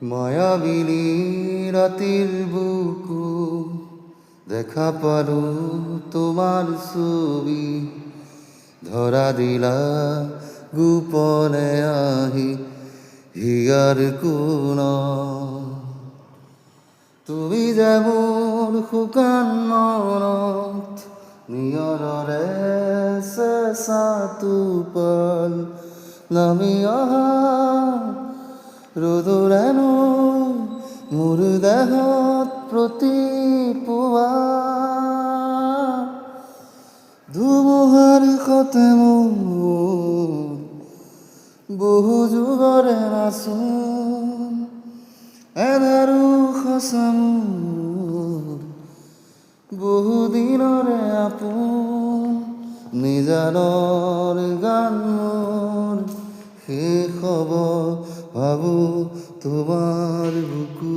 মায়াবিনী রাতের বুকু দেখা পালো তোমার ছবি ধরা দিলা গোপনে আহি হিয়ার কোন তুমি যেমন শুকান মনত নিয়ৰৰে চেঁচা টোপাল নামি অহা ৰ'দৰেনো মোৰ দেহত প্ৰতিপুৱা ধুমুহাৰ সতে মোৰ বহু যুগৰে নাচোন এধাৰো সঁচা মোৰ বহুদিনৰে আপোন নিজানৰ গান মোৰ শেষ হ'ব ভাবোঁ তোমাৰ বুকু